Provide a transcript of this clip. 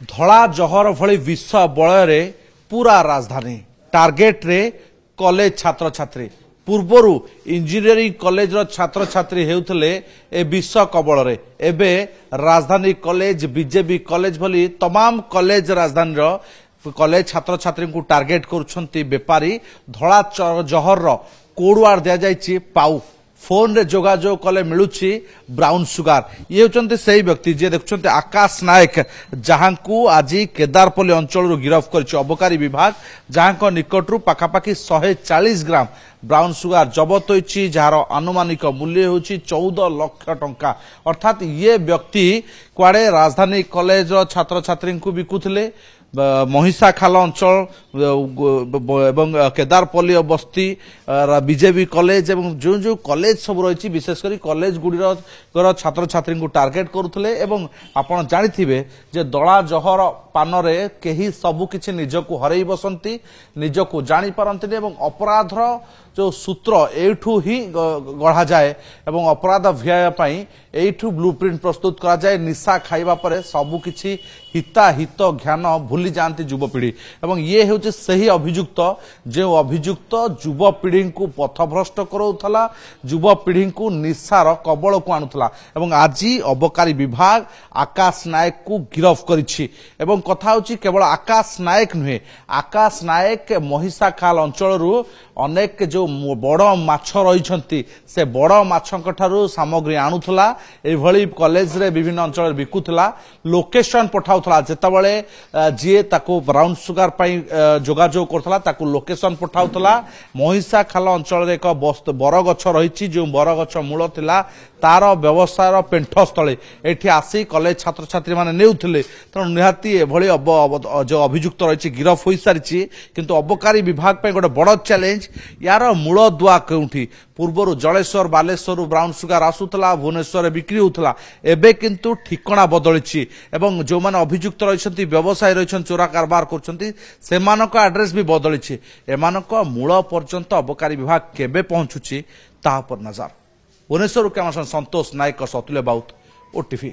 ଧଳା ଜହର ଭଳି ବିଷ ବଳୟରେ ପୁରା ରାଜଧାନୀ ଟାର୍ଗେଟ୍ରେ କଲେଜ ଛାତ୍ରଛାତ୍ରୀ ପୂର୍ବରୁ ଇଞ୍ଜିନିୟରିଂ କଲେଜର ଛାତ୍ରଛାତ୍ରୀ ହେଉଥିଲେ ଏ ବିଷ କବଳରେ ଏବେ ରାଜଧାନୀ କଲେଜ ବିଜେପି କଲେଜ ଭଳି तमाम କଲେଜ ରାଜଧାନୀର କଲେଜ ଛାତ୍ରଛାତ୍ରୀଙ୍କୁ ଟାର୍ଗେଟ୍ କରୁଛନ୍ତି ବେପାରୀ ଧଳା ଜହରର କୋଡୱାର୍ଡ ଦିଆଯାଇଛି ପାଉ फोन रे जोगाजोग कले मिलुछि ब्राउन सुगार ये होचंते सही व्यक्ति जे देखुछंते आकाश नायक जहां को आज केदारपल्ली अंचल गिरफ करछि अबकारी विभाग जहां को निकटरू पाखापाखी 140 ग्राम ब्राउन सुगार जबत होइछि जार आनुमानिक मूल्य होछि 14 लाख टंका अर्थात ये व्यक्ति कुआडे राजधानी कॉलेज छात्र छात्री को बिकुथिले महिषाखाल अंचल एवं केदारपल्ली बस्ती बीजेपी कॉलेज एवं जो जो कॉलेज सब रही विशेषकर कॉलेज गुड़िर छात्र छात्री को टार्गेट करुले एवं आपण जानिथिबे जे दला जहर पान रे केही सबु किछि निजको हरई बसंती निजको जानि पारंती एवं अपराधर जो सूत्र एठू ही गढ़ा जाए एवं अपराध भिया पई एठू ब्लूप्रिंट प्रस्तुत करा जाए निशा खाइबा परे सबु किछि हिताहित ज्ञान भूली जाती युवपीढ़ी एवं ये हूँ सही अभियुक्त जो अभियुक्त युवपीढ़ी को पथभ्रष्ट कराउथला युवपीढ़ी को निशार कबल को आणुथला एवं आज अबकारी विभाग आकाश नायक को गिरफ करिछि एवं कथा होछि केवल आकाश नायक नुहे आकाश नायक महिषाखाल अंचल अनेक जो बड़ माछ रही से बड़ माछक ठारू सामग्री आणुथला एभली कॉलेज रे विभिन्न अंचल बिकुथला लोकेशन पठाउथला जेतबळे जे ताको ब्राउन सुगार पई जोगाजोग करथला ताको लोकेशन पठाउथला महिषाखाल अंचल एक बरगछ रही जो बरगछ मूल थिला तार व्यवसायर पेंठस्थले एठी आसी कॉलेज छात्र छात्री माने नेउथिले तेणु निहाती एभली जो अभियुक्त रही गिरफ हो सारी किंतु अबकारी विभाग पे गोटे बड़ चैलेंज यार मूल दुआ केउठी पूर्वर जलेश्वर बालेश्वर ब्राउन सुगार आसुतला भुवनेश्वर बिक्री होता एबे किंतु ठिकणा बदली एवं जो माने अभियुक्त रही व्यवसायी रही चोरा कारबार कर एड्रेस भी बदली एमानक मूल पर्यंत अबकारी विभाग केबे पहुंचुची ता पर नजर भुवनेश्वर कैमरा संतोष नायक सतुल्य बाउत ओटीवी।